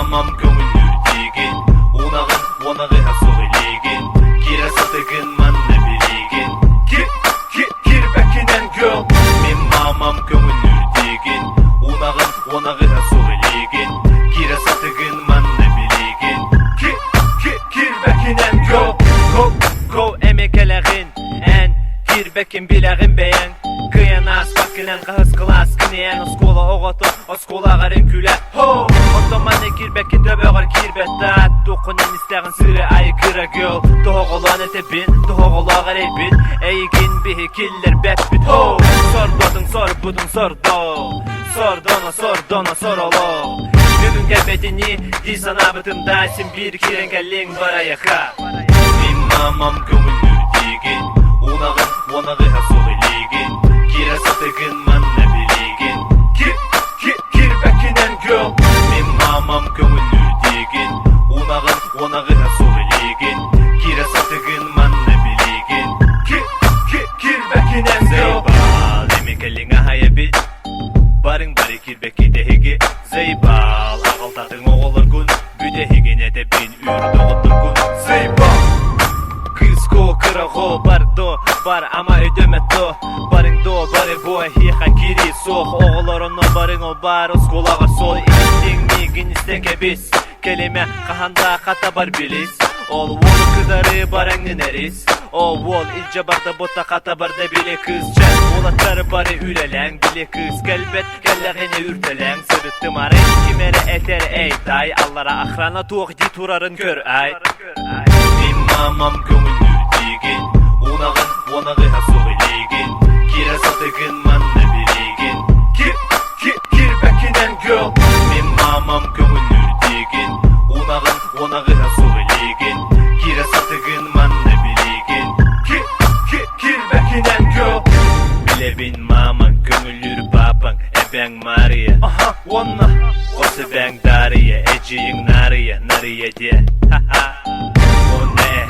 mamam көңүл үрдеген, унагын онагы асоғылеген, кира сатыгын манны билеген. Кир бәкінен гөл. Мен мамам көңүл үрдеген, унагын онагы асоғылеген, кира сатыгын манны билеген. Кир бәкінен гөл. Go emekelerin en kir bekin bilerin beyen. Kıyan asfak kilen kız klas kiniyen oskola oğotu oskola garın küle. Otomane kir bekin döbeğer kir bettat. Dokunen isteğin sırı aykıra göl. Doğulan etebin, doğula garibin. Eygin bihi killer bepbit. Sordodun sor budun sordo. Sordona sorolo. Bugün gelbedini di sana bıtımda. Sen bir kiren gelin barayaka. Mamam көңүл үрдеген, унагын онагы асоғылеген, кира сатыгын манны билеген. Кир бәкінен гөл. Мен мамам көңүл үрдеген, унагын онагы асоғылеген, кира сатыгын манны билеген. Кир бәкінен гөл. Зайбал, емекеліңа хая бит, барың бары кир бәкі дехеге. Зайбал, ағалтадың оғылыр күн, бүдехеген әдебін үрді ғыттыр күн. Зайбал. Кызго кырого бардо бар ама өдөмөттө барың до бары бой хиха кири сох оголороно барың о бар осколага сол иңдиңни гинистеке бис келеме каханда ката бар билис ол вол кыдары бараңын эрис о вол илжабарда бота ката бар да биле кызча олаттары бары үлелең биле кыз келбет келлегени үртелең сырытты мары кимере этер эй тай аллара охрана туох ди турарын көр ай. Mamam көңүл үрдеген, унагын онагы асоғылеген, кира сатыгын манны билеген. Кир бәкінен гөл. Мен мамам көңүл үрдеген, унагын онагы асоғылеген, кира сатыгын манны билеген. Кир бәкінен гөл. Билебин маман көңүл үр бапаң, эбәң Мария. Онна осы бәң Дария, эжиң Нария де.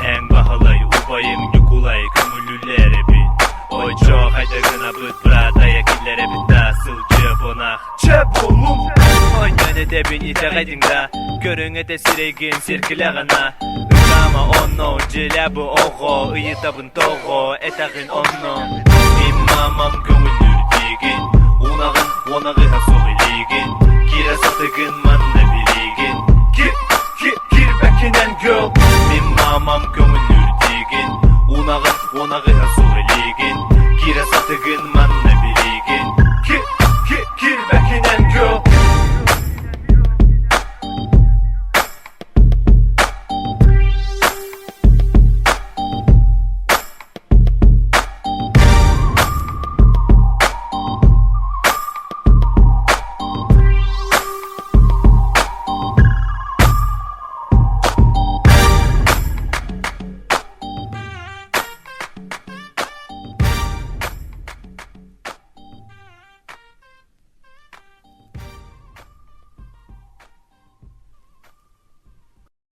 Әң бағалай, ұбайың нүкулай, көңілілері бін. Ой, жоқ айдығына бұд брат, аякілері бін тасыл жеп онақ. Жеп олым! Ой, нөне дәбін итағайдыңда, көріңі де сіреген серкіліғана. Үкама онно, желәбі оғо, ұйытабын тоғо, әтағын онно. Мен мамам көңіл үрдеген, унағын